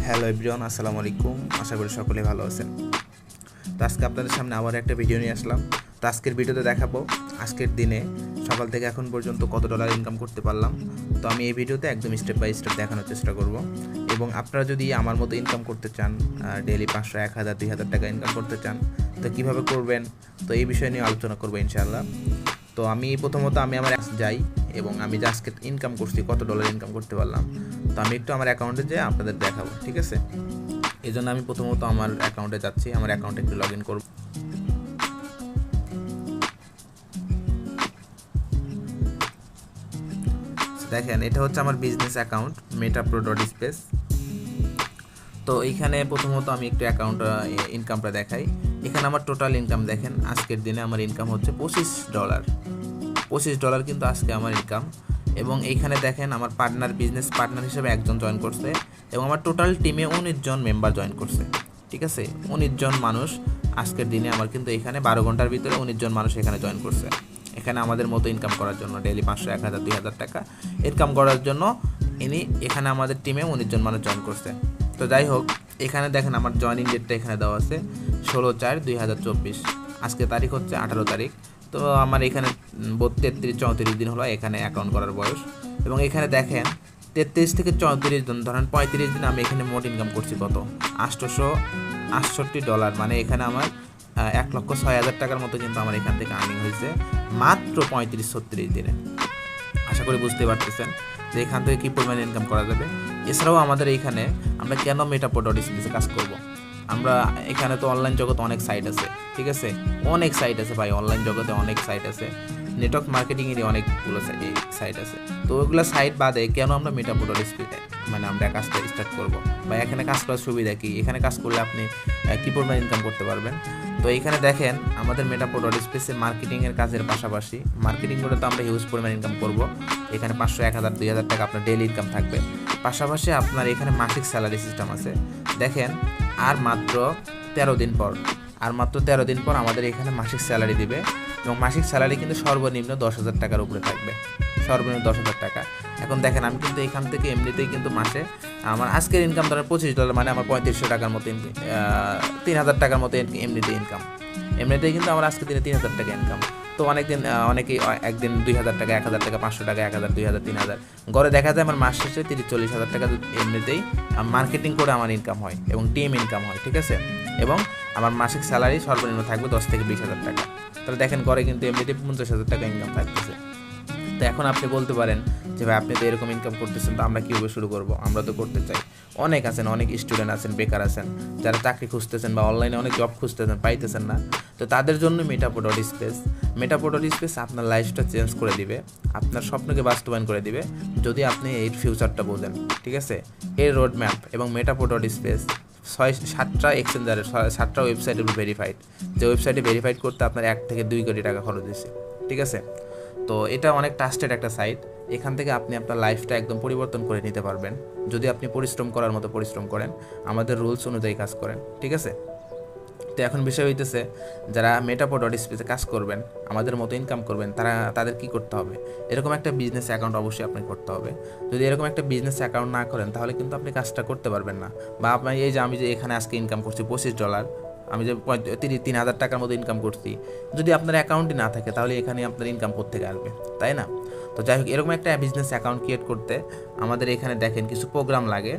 Hello everyone, আসসালামু আলাইকুম। আশা করি সকলে ভালো আছেন। তো আজকে আপনাদের সামনে আবার একটা ভিডিও নিয়ে আসলাম। তো আজকের ভিডিওতে দেখাবো আজকের দিনে সকাল থেকে এখন পর্যন্ত কত ডলার ইনকাম করতে পারলাম। তো আমি এই ভিডিওতে একদম স্টেপ বাই স্টেপ দেখানোর চেষ্টা করব। এবং আপনারা যদি আমার মতো ইনকাম করতে চান, ডেইলি 500, 1000, 2000 টাকা ইনকাম করতে চান, তো কীভাবে করবেন, তো এই বিষয় নিয়ে আলোচনা করবো ইনশাআল্লাহ। তো প্রথমত আমি আমার যাই এবং আমি যে আজকে ইনকাম করছি, কত ডলার ইনকাম করতে পারলাম, তো আমি একটু আমার অ্যাকাউন্টে যেয়ে আপনাদের দেখাবো, ঠিক আছে? এই জন্য আমি প্রথমত আমার অ্যাকাউন্টে যাচ্ছি, আমার অ্যাকাউন্টে একটু লগ ইন করব। দেখেন, এটা হচ্ছে আমার বিজনেস অ্যাকাউন্ট metapro.space। তো এইখানে প্রথমত আমি একটু অ্যাকাউন্ট ইনকামটা দেখাই। এখানে আমার টোটাল ইনকাম দেখেন, আজকের দিনে আমার ইনকাম হচ্ছে $25 কিন্তু আজকে আমার ইনকাম। এবং এইখানে দেখেন আমার বিজনেস পার্টনার হিসেবে একজন জয়েন করছে এবং আমার টোটাল টিমে 19 জন মেম্বার জয়েন করছে, ঠিক আছে? 19 জন মানুষ আজকের দিনে আমার কিন্তু এখানে 12 ঘন্টার ভিতরে 19 জন মানুষ এখানে জয়েন করছে। এখানে আমাদের মতো ইনকাম করার জন্য ডেইলি 500, 1000, 2000 টাকা ইনকাম করার জন্য এখানে আমাদের টিমে 19 জন মানুষ জয়েন করছে। তো যাই হোক, এখানে দেখেন আমার জয়েনিং ডেটটা এখানে দেওয়া আছে 16/4/2024। আজকে তারিখ হচ্ছে 18 তারিখ। তো আমার এখানে 33-34 দিন হলো এখানে অ্যাকাউন্ট করার বয়স। এবং এখানে দেখেন 33 থেকে 34 দিন, ধরেন 35 দিন আমি এখানে মোট ইনকাম করছি কত, $868। মানে এখানে আমার 1,06,000 টাকার মতো কিন্তু আমার এখান থেকে আর্নিং হয়েছে মাত্র 35-36 দিনে। আশা করি বুঝতে পারতেছেন যে এখান থেকে কী পরিমাণে ইনকাম করা যাবে। এছাড়াও আমাদের এইখানে আমরা কেন metapro.space কাজ করব, আমরা এখানে তো অনলাইন জগতে অনেক সাইট আছে, ঠিক আছে? অনেক সাইট আছে ভাই, অনলাইন জগতে অনেক সাইট আছে, নেটওয়ার্ক মার্কেটিংয়েরই অনেকগুলো সাইট আছে। তো ওইগুলো সাইট বাদে কেন আমরা metapro.space মানে আমরা কাজটা স্টার্ট করব, বা এখানে কাজ করার সুবিধা কী, এখানে কাজ করলে আপনি কী পরিমাণ ইনকাম করতে পারবেন। তো এইখানে দেখেন আমাদের metapro.space মার্কেটিংয়ের কাজের পাশাপাশি মার্কেটিং করে তো আমরা হিউজ পরিমাণ ইনকাম করব। এখানে 500, 1000, 2000 টাকা আপনার ডেইলি ইনকাম থাকবে। পাশাপাশি আপনার এখানে মাসিক স্যালারি সিস্টেম আছে। দেখেন মাত্র 13 দিন পর আমাদের এখানে মাসিক স্যালারি দিবে। এবং মাসিক স্যালারি কিন্তু সর্বনিম্ন 10,000 টাকার উপরে থাকবে, সর্বনিম্ন 10,000 টাকা। এখন দেখেন আমি কিন্তু এখান থেকে এমনিতেই কিন্তু মাসে আমার আজকের ইনকাম ধরেন $25, মানে আমার 3500 টাকার মতো 3,000 টাকার মতো এমনিতেই ইনকাম। এমনিতেই কিন্তু আমার আজকের দিনে 3,000 টাকা ইনকাম। তো অনেকেই একদিন 2,000 টাকা, 1,000 টাকা, 500 টাকা, 1,000, 2,000, 3,000 গড়ে দেখা যায় আমার মাস শেষে 30-40,000 টাকা এমনিতেই মার্কেটিং করে আমার ইনকাম হয় এবং টিম ইনকাম হয়, ঠিক আছে? এবং আমার মাসিক স্যালারি সর্বনিম্ন থাকবে 10 থেকে 20,000 টাকা। তাহলে দেখেন গড়ে কিন্তু এমনিতেই 50,000 টাকা ইনকাম থাকতেছে। তো এখন আপনি বলতে পারেন যে ভাই আপনি তো এরকম ইনকাম করতেছেন, তো আমরা কীভাবে শুরু করব? আমরা তো করতে চাই। অনেক স্টুডেন্ট আছেন, বেকার আছেন, যারা চাকরি খুঁজতেছেন বা অনলাইনে অনেক জব খুঁজতেছেন, পাইতেছেন না। তো তাদের জন্য metapro.space আপনার লাইফটা চেঞ্জ করে দিবে, আপনার স্বপ্নকে বাস্তবায়ন করে দিবে যদি আপনি এই ফিউচারটা বোঝেন, ঠিক আছে? এর রোড ম্যাপ এবং metapro.space 7টা এক্সচেঞ্জারের 7টা ওয়েবসাইটের ভেরিফাইড, যে ওয়েবসাইটে ভেরিফাইড করতে আপনার 1 থেকে 2 কোটি টাকা খরচ হয়েছে, ঠিক আছে? তো এটা অনেক ট্রাস্টেড একটা সাইট। এখান থেকে আপনি আপনার লাইফটা একদম পরিবর্তন করে নিতে পারবেন যদি আপনি পরিশ্রম করার মতো পরিশ্রম করেন, আমাদের রুলস অনুযায়ী কাজ করেন, ঠিক আছে? তো এখন বিষয় হইতেছে যারা metapro.space কাজ করবেন, আমাদের মতো ইনকাম করবেন, তাদের কি করতে হবে? এরকম একটা বিজনেস অ্যাকাউন্ট অবশ্যই আপনাকে করতে হবে। যদি এরকম একটা বিজনেস অ্যাকাউন্ট না করেন তাহলে কিন্তু আপনি কাজটা করতে পারবেন না। বা আপনি আমি যে এখানে আজকে ইনকাম করছি $25, আমি যে 3,000 টাকার মতো ইনকাম করছি, যদি আপনার অ্যাকাউন্টই না থাকে তাহলে এখানে আপনার ইনকাম কোত্থেকে আসবে, তাই না? তো যাই হোক, এরকম একটা বিজনেস অ্যাকাউন্ট ক্রিয়েট করতে আমাদের এখানে দেখেন কিছু প্রোগ্রাম লাগে।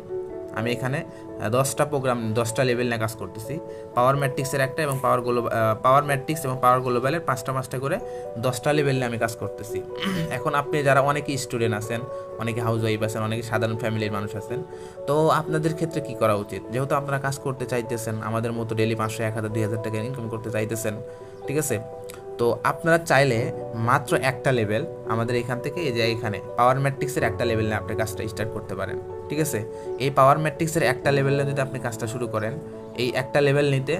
আমি এখানে 10টা লেভেল নিয়ে কাজ করতেছি। পাওয়ার ম্যাট্রিক্সের একটা এবং পাওয়ার ম্যাট্রিক্স এবং পাওয়ার গ্লোবালের 5টা করে 10টা লেভেল নিয়ে আমি কাজ করতেছি। এখন আপনি যারা অনেকেই স্টুডেন্ট আছেন, অনেকে হাউস ওয়াইফ আছেন, অনেকে সাধারণ ফ্যামিলির মানুষ আছেন, তো আপনাদের ক্ষেত্রে কি করা উচিত? যেহেতু আপনারা কাজ করতে চাইতেছেন, আমাদের মতো ডেলি 500, 1,000, 2,000 টাকা ইনকাম করতে চাইতেছেন, ঠিক আছে? তো আপনারা চাইলে মাত্র একটা লেভেল আমাদের এখান থেকে এই যে এখানে পাওয়ার ম্যাট্রিক্সের একটা লেভেল নিয়ে আপনি কাজটা স্টার্ট করতে পারেন, ঠিক আছে? এই পাওয়ার ম্যাট্রিক্সের একটা লেভেল নিয়ে যদি আপনি কাজটা শুরু করেন, এই একটা লেভেল নিতে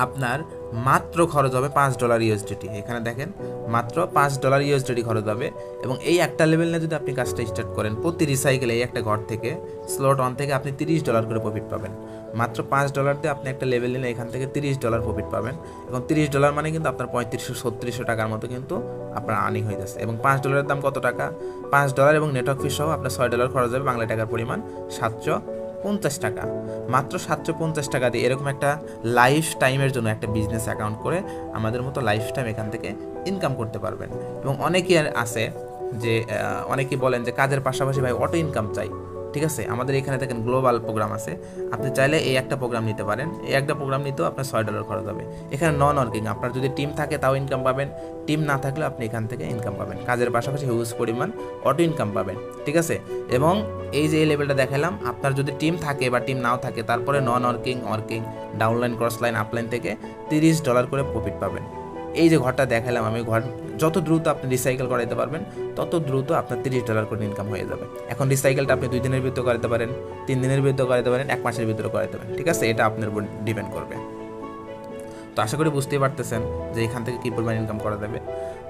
আপনার মাত্র খরচ হবে $5 এখানে দেখেন মাত্র $5 খরচ হবে। এবং এই একটা লেভেল নিয়ে যদি আপনি কাজটা স্টার্ট করেন, প্রতি রিসাইকেলে এই একটা ঘর থেকে স্লট 1 থেকে আপনি $30 করে প্রফিট পাবেন। মাত্র $5 দিয়ে আপনি একটা লেভেল নিলে এখান থেকে $30 প্রফিট পাবেন। এবং $30 মানে কিন্তু আপনার 3500-3600 টাকার মতো কিন্তু আপনার আর্নিং হয়ে যাচ্ছে। এবং $5 দাম কত টাকা? $5 এবং নেটওয়ার্ক ফি সহ আপনার $6 খরচ হবে, বাংলা টাকার পরিমাণ 750 টাকা, মাত্র 750 টাকা দিয়ে এরকম একটা লাইফ টাইমের জন্য একটা বিজনেস অ্যাকাউন্ট করে আমাদের মতো লাইফ টাইম এখান থেকে ইনকাম করতে পারবেন। এবং অনেকেই আছে যে অনেকেই বলেন যে কাজের পাশাপাশি ভাই অটো ইনকাম চাই, ঠিক আছে, আমাদের এখানে দেখেন গ্লোবাল প্রোগ্রাম আছে, আপনি চাইলে এই একটা প্রোগ্রাম নিতে পারেন, এই একটা প্রোগ্রাম নিতেও আপনার $6 খরচ হবে। এখানে নন ওয়ার্কিং, আপনার যদি টিম থাকে তাও ইনকাম পাবেন, টিম না থাকলে আপনি এখান থেকে ইনকাম পাবেন, কাজের পাশাপাশি হিউজ পরিমাণ অটো ইনকাম পাবেন, ঠিক আছে। এবং এই যে এই লেভেলটা দেখালাম, আপনার যদি টিম থাকে বা টিম নাও থাকে, তারপরে non working, working, downline, crossline, upline থেকে $30 করে প্রফিট পাবেন। এই যে ঘরটা দেখালাম আমি, ঘর যত দ্রুত আপনি রিসাইকেল করাইতে পারবেন তত দ্রুত আপনার $30 করে ইনকাম হয়ে যাবে। এখন রিসাইকেলটা আপনি 2 দিনের ভিতরে করাতে পারেন, 3 দিনের ভিতরে করাতে পারেন, 1 মাসের ভিতরে করাতে পারেন, ঠিক আছে, এটা আপনার উপর ডিপেন্ড করবে। তো আশা করি বুঝতেই পারতেছেন যে এখান থেকে কী পরিমাণ ইনকাম করা যাবে।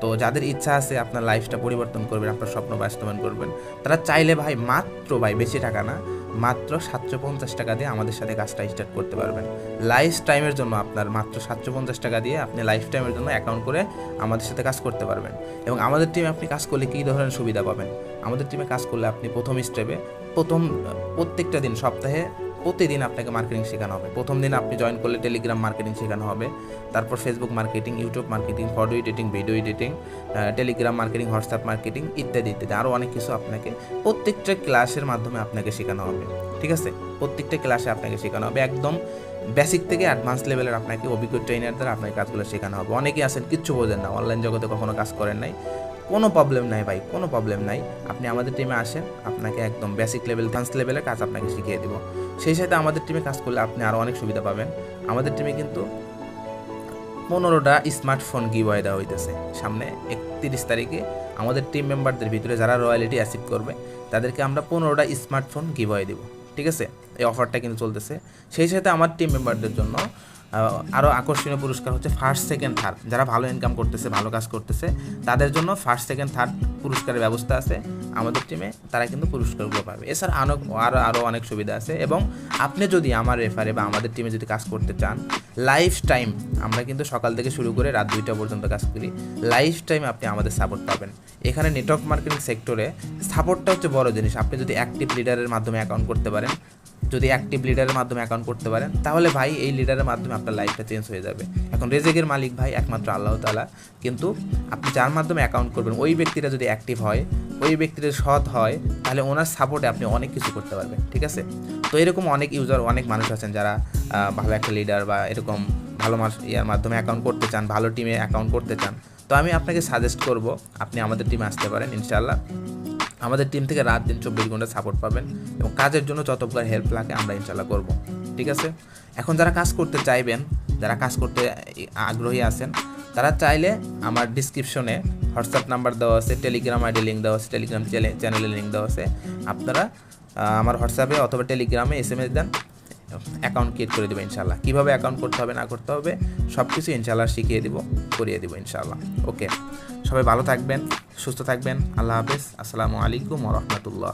তো যাদের ইচ্ছা আছে আপনার লাইফটা পরিবর্তন করবেন, আপনার স্বপ্ন বাস্তবায়ন করবেন, তারা চাইলে ভাই মাত্র বেশি টাকা না, মাত্র 750 টাকা দিয়ে আমাদের সাথে কাজটা স্টার্ট করতে পারবেন। লাইফ টাইমের জন্য আপনার মাত্র 750 টাকা দিয়ে আপনি লাইফ টাইমের জন্য অ্যাকাউন্ট করে আমাদের সাথে কাজ করতে পারবেন। এবং আমাদের টিমে আপনি কাজ করলে কী ধরনের সুবিধা পাবেন? আমাদের টিমে কাজ করলে আপনি প্রথম স্টেপে প্রত্যেকটা দিন, সপ্তাহে প্রতিদিন আপনাকে মার্কেটিং শেখানো হবে। প্রথম দিন আপনি জয়েন করলে টেলিগ্রাম মার্কেটিং শেখানো হবে, তারপর Facebook marketing, YouTube marketing, photo editing, video editing, Telegram marketing, WhatsApp marketing ইত্যাদি ইত্যাদি আরও অনেক কিছু আপনাকে প্রত্যেকটা ক্লাসের মাধ্যমে আপনাকে শেখানো হবে, ঠিক আছে। প্রত্যেকটা ক্লাসে আপনাকে শেখানো হবে, একদম বেসিক থেকে অ্যাডভান্স লেভেলের আপনাকে অভিজ্ঞ ট্রেনার দ্বারা আপনাকে কাজগুলো শেখানো হবে। অনেকেই আছেন কিচ্ছু বোঝেন না, অনলাইন জগতে কখনো কাজ করেন নাই, কোনো প্রবলেম নাই ভাই, কোনো প্রবলেম নাই, আপনি আমাদের টিমে আসেন, আপনাকে একদম বেসিক লেভেল, অ্যাডভান্স লেভেলের কাজ আপনাকে শিখিয়ে দেবো। সেই সাথে আমাদের টিমে কাজ করলে আপনি আরও অনেক সুবিধা পাবেন। আমাদের টিমে কিন্তু 15টা স্মার্টফোন গিভওয়ে দেওয়া হইতেছে সামনে 31 তারিখে। আমাদের টিম মেম্বারদের ভিতরে যারা রয়্যালিটি অ্যাচিভ করবে তাদেরকে আমরা 15টা স্মার্টফোন গিভওয়ে দেবো, ঠিক আছে। এই অফারটা কিন্তু চলতেছে। সেই সাথে আমার টিম মেম্বারদের জন্য আরও আকর্ষণীয় পুরস্কার হচ্ছে ফার্স্ট, সেকেন্ড, থার্ড, যারা ভালো ইনকাম করতেছে, ভালো কাজ করতেছে, তাদের জন্য ফার্স্ট, সেকেন্ড, থার্ড পুরস্কারের ব্যবস্থা আছে আমাদের টিমে, তারা কিন্তু পুরস্কারগুলো পাবে। এছাড়া আরও অনেক সুবিধা আছে। এবং আপনি যদি আমার রেফারে বা আমাদের টিমে যদি কাজ করতে চান, লাইফ টাইম, আমরা কিন্তু সকাল থেকে শুরু করে রাত 2টা পর্যন্ত কাজ করি, লাইফ টাইম আপনি আমাদের সাপোর্ট পাবেন। এখানে নেটওয়ার্ক মার্কেটিং সেক্টরে সাপোর্টটা হচ্ছে বড় জিনিস। আপনি যদি অ্যাক্টিভ লিডারের মাধ্যমে অ্যাকাউন্ট করতে পারেন, তাহলে ভাই এই লিডারের মাধ্যমে আপনার লাইফটা চেঞ্জ হয়ে যাবে। এখন রেজেকের মালিক ভাই একমাত্র আল্লাহ তাআলা, কিন্তু আপনি যার মাধ্যমে অ্যাকাউন্ট করবেন ওই ব্যক্তিটা যদি অ্যাক্টিভ হয়, ওই ব্যক্তিটা সৎ হয়, তাহলে ওনার সাপোর্টে আপনি অনেক কিছু করতে পারবেন, ঠিক আছে। তো এরকম অনেক ইউজার, অনেক মানুষ আছেন যারা ভালো একটা লিডার বা এরকম ভালো ইয়ার মাধ্যমে অ্যাকাউন্ট করতে চান, ভালো টিমে অ্যাকাউন্ট করতে চান। তো আমি আপনাকে সাজেস্ট করব আপনি আমাদের টিমে আসতে পারেন। ইনশাআল্লাহ আমাদের টিম থেকে রাত দিন 24 ঘন্টা সাপোর্ট পাবেন এবং কাজের জন্য যত প্রকার হেল্প লাগে আমরা ইনশাআল্লাহ করব, ঠিক আছে। এখন যারা কাজ করতে চাইবেন, যারা কাজ করতে আগ্রহী আছেন, তারা চাইলে আমার ডিসক্রিপশনে হোয়াটসঅ্যাপ নাম্বার দেওয়া আছে, টেলিগ্রাম আইডি লিঙ্ক দেওয়া আছে, টেলিগ্রাম চ্যানেলের লিঙ্ক দেওয়া আছে, আপনারা আমার হোয়াটসঅ্যাপে অথবা টেলিগ্রামে SMS দেন, অ্যাকাউন্ট ক্রিয়েট করে দেবো ইনশাআল্লাহ। কীভাবে অ্যাকাউন্ট করতে হবে না করতে হবে সব কিছু ইনশাআল্লাহ শিখিয়ে দেবো, করিয়ে দেবো ইনশাআল্লাহ। ওকে, সবাই ভালো থাকবেন, সুস্থ থাকবেন, আল্লাহ হাফেজ, আসসালামু আলাইকুম ওয়া রাহমাতুল্লাহ।